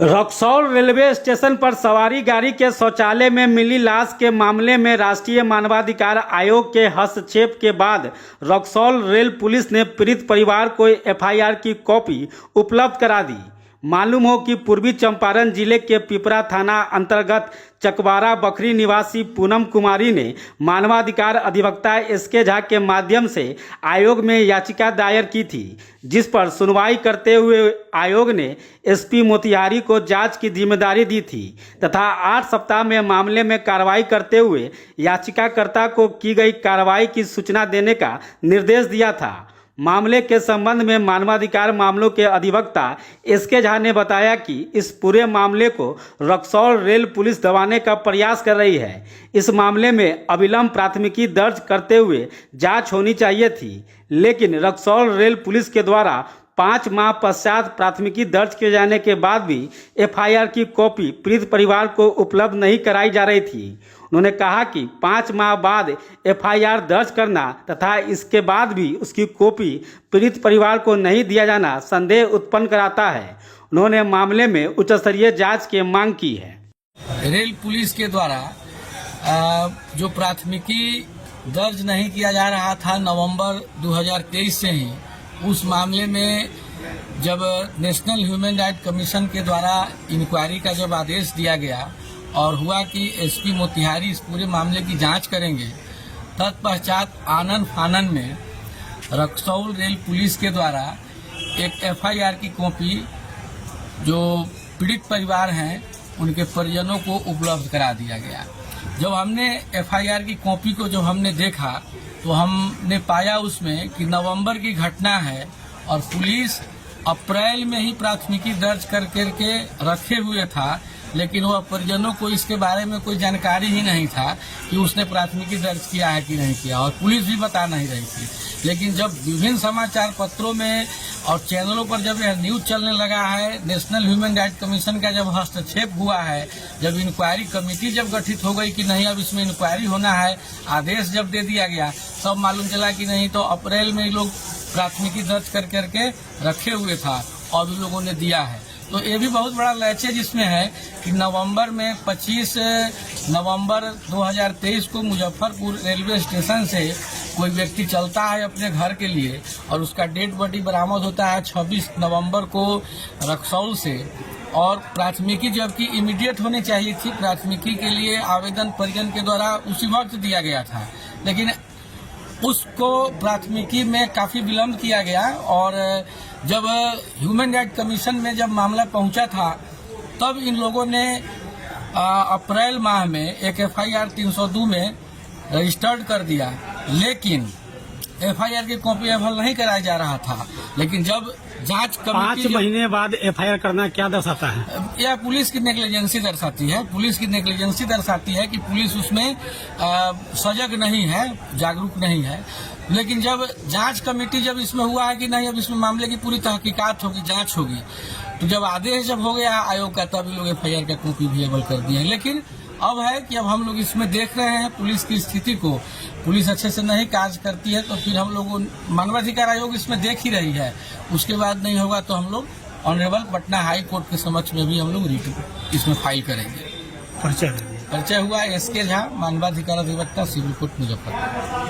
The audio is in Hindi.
रक्सौल रेलवे स्टेशन पर सवारी गाड़ी के शौचालय में मिली लाश के मामले में राष्ट्रीय मानवाधिकार आयोग के हस्तक्षेप के बाद रक्सौल रेल पुलिस ने पीड़ित परिवार को एफआईआर की कॉपी उपलब्ध करा दी। मालूम हो कि पूर्वी चंपारण जिले के पिपरा थाना अंतर्गत चकवारा बखरी निवासी पूनम कुमारी ने मानवाधिकार अधिवक्ता एसके झा के माध्यम से आयोग में याचिका दायर की थी, जिस पर सुनवाई करते हुए आयोग ने एसपी मोतिहारी को जांच की जिम्मेदारी दी थी तथा 8 सप्ताह में मामले में कार्रवाई करते हुए याचिकाकर्ता को की गई कार्रवाई की सूचना देने का निर्देश दिया था। मामले के संबंध में मानवाधिकार मामलों के अधिवक्ता एसके झा ने बताया कि इस पूरे मामले को रक्सौल रेल पुलिस दबाने का प्रयास कर रही है। इस मामले में अविलंब प्राथमिकी दर्ज करते हुए जांच होनी चाहिए थी, लेकिन रक्सौल रेल पुलिस के द्वारा 5 माह पश्चात प्राथमिकी दर्ज किए जाने के बाद भी एफआईआर की कॉपी पीड़ित परिवार को उपलब्ध नहीं कराई जा रही थी। उन्होंने कहा कि 5 माह बाद एफआईआर दर्ज करना तथा इसके बाद भी उसकी कॉपी पीड़ित परिवार को नहीं दिया जाना संदेह उत्पन्न कराता है। उन्होंने मामले में उच्च स्तरीय जांच की मांग की है। रेल पुलिस के द्वारा जो प्राथमिकी दर्ज नहीं किया जा रहा था नवंबर 2023 से ही, उस मामले में जब नेशनल ह्यूमन राइट कमीशन के द्वारा इंक्वायरी का जब आदेश दिया गया और हुआ कि एसपी मोतिहारी इस पूरे मामले की जांच करेंगे, तत्पश्चात आनन फानन में रक्सौल रेल पुलिस के द्वारा एक एफआईआर की कॉपी जो पीड़ित परिवार हैं उनके परिजनों को उपलब्ध करा दिया गया। जब हमने एफआईआर की कॉपी को जब हमने देखा तो हमने पाया उसमें कि नवंबर की घटना है और पुलिस अप्रैल में ही प्राथमिकी दर्ज करके रखे हुए था, लेकिन वह परिजनों को इसके बारे में कोई जानकारी ही नहीं था कि उसने प्राथमिकी दर्ज किया है कि नहीं किया, और पुलिस भी बता नहीं रही थी। लेकिन जब विभिन्न समाचार पत्रों में और चैनलों पर जब यह न्यूज चलने लगा है, नेशनल ह्यूमन राइट कमीशन का जब हस्तक्षेप हुआ है, जब इंक्वायरी कमेटी जब गठित हो गई कि नहीं अब इसमें इंक्वायरी होना है, आदेश जब दे दिया गया, तब मालूम चला कि नहीं तो अप्रैल में लोग प्राथमिकी दर्ज करके रखे हुए था और भी लोगों ने दिया है। तो ये भी बहुत बड़ा लैचेज इसमें है कि नवंबर में 25 नवंबर 2023 को मुजफ्फरपुर रेलवे स्टेशन से कोई व्यक्ति चलता है अपने घर के लिए और उसका डेड बॉडी बरामद होता है 26 नवंबर को रक्सौल से, और प्राथमिकी जबकि इमीडिएट होनी चाहिए थी, प्राथमिकी के लिए आवेदन परिजन के द्वारा उसी वक्त दिया गया था, लेकिन उसको प्राथमिकी में काफी विलम्ब किया गया। और जब ह्यूमन राइट कमीशन में जब मामला पहुंचा था तब इन लोगों ने अप्रैल माह में एक एफआईआर 302 में रजिस्टर्ड कर दिया, लेकिन एफआईआर की कॉपी अमल नहीं कराया जा रहा था। लेकिन जब जांच कमेटी 5 महीने बाद एफआईआर करना क्या दर्शाता है? यह पुलिस की नेग्लिजेंसी दर्शाती है। पुलिस की नेग्लिजेंसी दर्शाती है कि पुलिस उसमें सजग नहीं है, जागरूक नहीं है। लेकिन जब जांच कमेटी जब इसमें हुआ है कि नहीं अब इसमें मामले की पूरी तहकीकात होगी, जांच होगी, तो जब आदेश जब हो गया आयोग का, तभी लोग एफआईआर का कॉपी भी अमल कर दिए। लेकिन अब है कि अब हम लोग इसमें देख रहे हैं पुलिस की स्थिति को, पुलिस अच्छे से नहीं कार्य करती है, तो फिर हम लोग मानवाधिकार आयोग इसमें देख ही रही है। उसके बाद नहीं होगा तो हम लोग ऑनरेबल पटना हाई कोर्ट के समक्ष में भी हम लोग रिट इसमें फाइल करेंगे। परिचय हुआ एसके झा, मानवाधिकार अधिवक्ता, सिविल कोर्ट मुजफ्फरपुर।